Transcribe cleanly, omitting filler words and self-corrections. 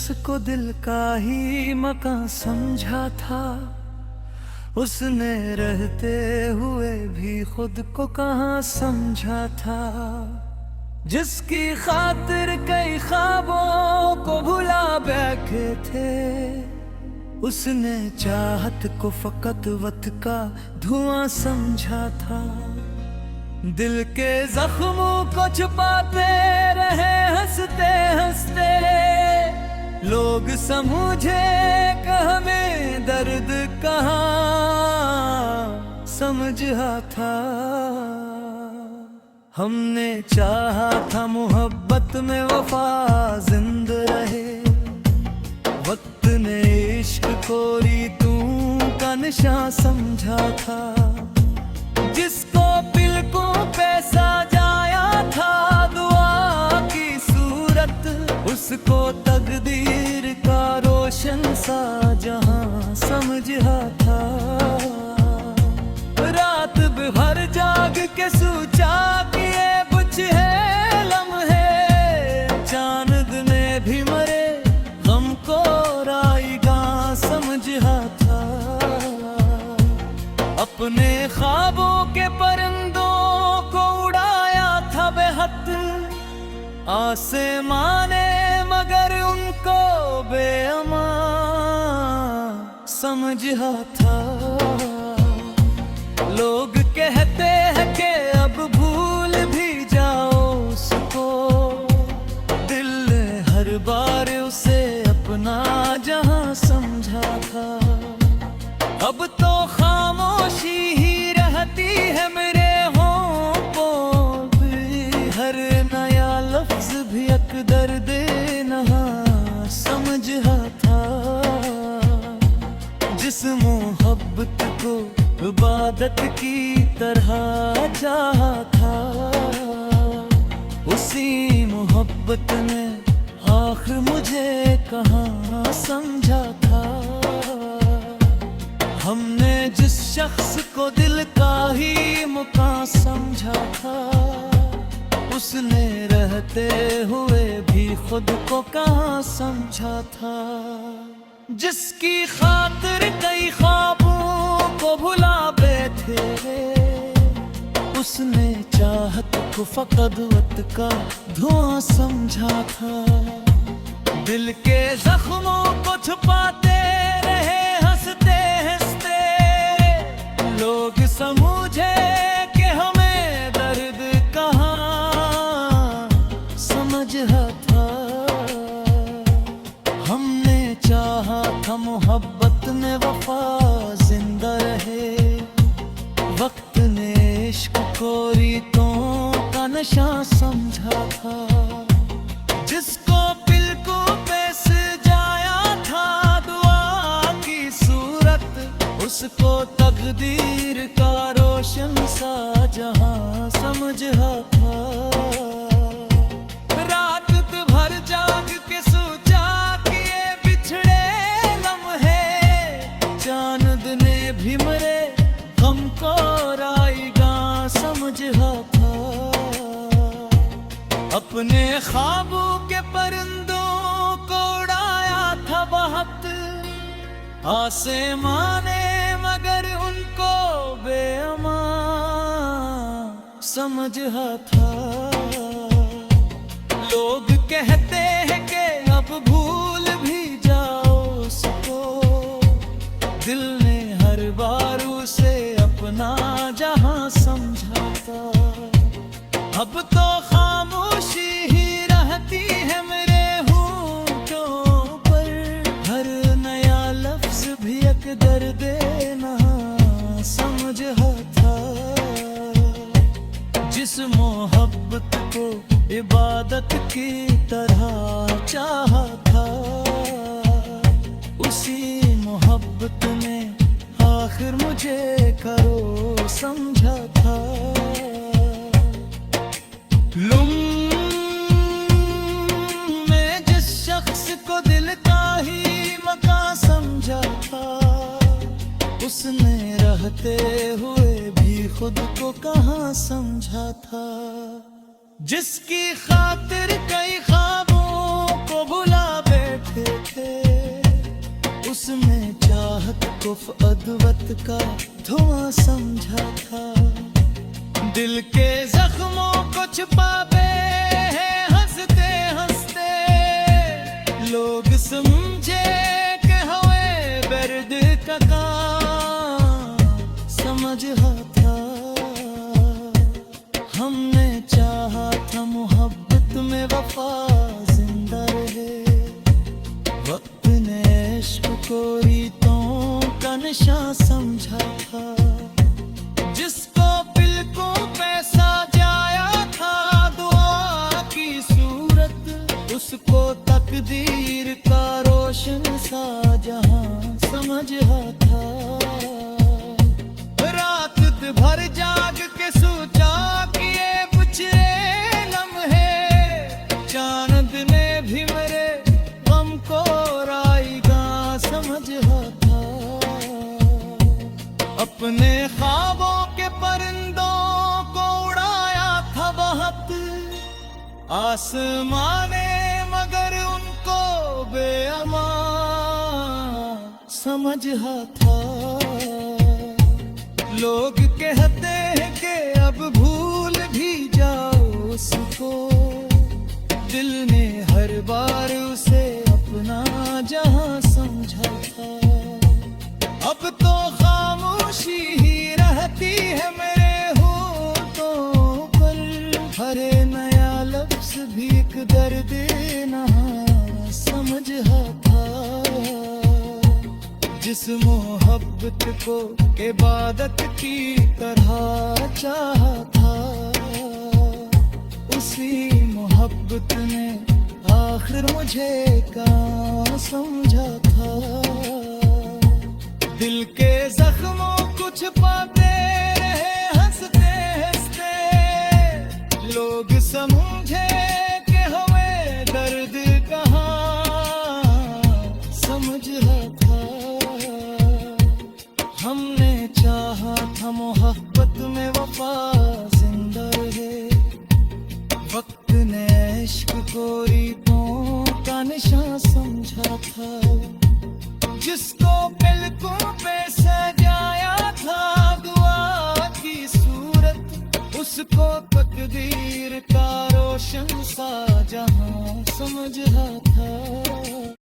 को दिल का ही मकान समझा था, उसने रहते हुए भी खुद को कहाँ समझा था। जिसकी खातिर कई ख्वाबों को भुला बैठे थे, उसने चाहत को फकत वक्त का धुआं समझा था। दिल के जख्मों को छुपाते रहे हंसते हंसते, लोग समझे कि हमें दर्द कहाँ समझा था। हमने चाहा था मोहब्बत में वफा जिंदा रहे, वक्त ने इश्क को रीतों का निशान समझा था। जिसको पिलकों पे सजाया था दुआ की सूरत, उसको तकदीर का रोशन सा जहां समझा था। रात भर जाग के सोचा कि ये कुछ है लम्हे, चांद ने भी मरे गम को राईगा समझा था। अपने ख्वाबों के परिंदों को उड़ाया था बेहद आसमां ने, मगर उनको बेअमा समझा था। लोग कहते हैं कि अब भूल भी जाओ उसको, दिल ने हर बार उसे अपना जहां समझा था। अब तो खामोशी ही रहती है मेरे होठों पे, हर नया लफ्ज भी एक दर्द नहा समझा था। जिस मोहब्बत को इबादत की तरह चाहा था, उसी मोहब्बत ने आखिर मुझे कहाँ समझा था। हमने जिस शख्स को दिल का ही मुकाम समझा था, उसने रहते हुए भी खुद को कहाँ समझा था। जिसकी खातिर कई ख्वाबों को भुला बैठे, उसने चाहत को फकत वक्त का धुआं समझा था। दिल के जख्मों को छुपाते रहे हंसते हंसते, लोग समझे कि हमें दर्द कहाँ समझा था। हमने चाहा था मोहब्बत में वफा जिंदा रहे, वक्त ने इश्क को रीतों का नशा समझा था। जिसको पिलकों पे सजाया था दुआ की सूरत, उसको तकदीर का रोशन सा जहां समझा था। रात भर जाग के सोचा कि ये बिछड़े लम्हे, चांद ने भी मरे गम को राईगा समझा था। अपने ख्वाबों के परिंदों को उड़ाया था बहुत आसमां ने, मगर उनको बेअमा समझा था। लोग कहते हैं कि अब भूल भी जाओ उसको, दिल ने हर बार उसे अपना जहां समझा था। अब तो खामोशी ही रहती है मेरे होठों पर, हर नया लफ्ज भी एक दर्द नहा समझा था। जिस मोहब्बत को इबादत की तरह चाहा था, उसी मोहब्बत ने आखिर मुझे करो समझा था। मैं जिस शख्स को दिल का ही मकान समझा था, उसने रहते हुए भी खुद को कहाँ समझा था। जिसकी खातिर कई ख्वाबों को भुला बैठे वाकुफ अद्वत का धुआं समझा था। दिल के जख्मों को छुपाते हैं हंसते हंसते, लोग समझे कि हवे दर्द का काम समझ था। हमने चाहा था मोहब्बत में वफा जिंदा रहे, वक्त ने इश्क को रीतों का नशा समझा था। जिसको बिल्कुल पैसा जाया था दुआ की सूरत, उसको तकदीर का रोशन सा जहां समझ था। रात भर जाग के सोचा कि ये बुछड़े लम्हे, चांद ने भी मेरे गम को राईगा समझ था। अपने ख्वाबों के परिंदों को उड़ाया था बहुत आसमाने, मगर उनको बेअमान समझ था। लोग कहते हैं कि अब भूल भी जाओ उसको, दिल ने हर बार उसे अपना जहां समझा था। अब तो खामोशी ही रहती है मेरे होठों पर, हर नया लफ्ज भी एक दर्द नहा समझ था। जिस मोहब्बत को इबादत की तरह चाहा था, उसी मोहब्बत ने आखिर मुझे कहाँ समझा था। दिल के जख्मों को छुपाते रहे हंसते हंसते, लोग समझे कि हमें दर्द कहाँ समझ था। हमने चाहा था मोहब्बत में वफा जिंदा रहे, वक्त ने इश्क को रीतों का निशान समझा था। जिसको बिल्कुल पे सजाया था दुआ की सूरत, उसको तकदीर का रोशन सा जहां समझ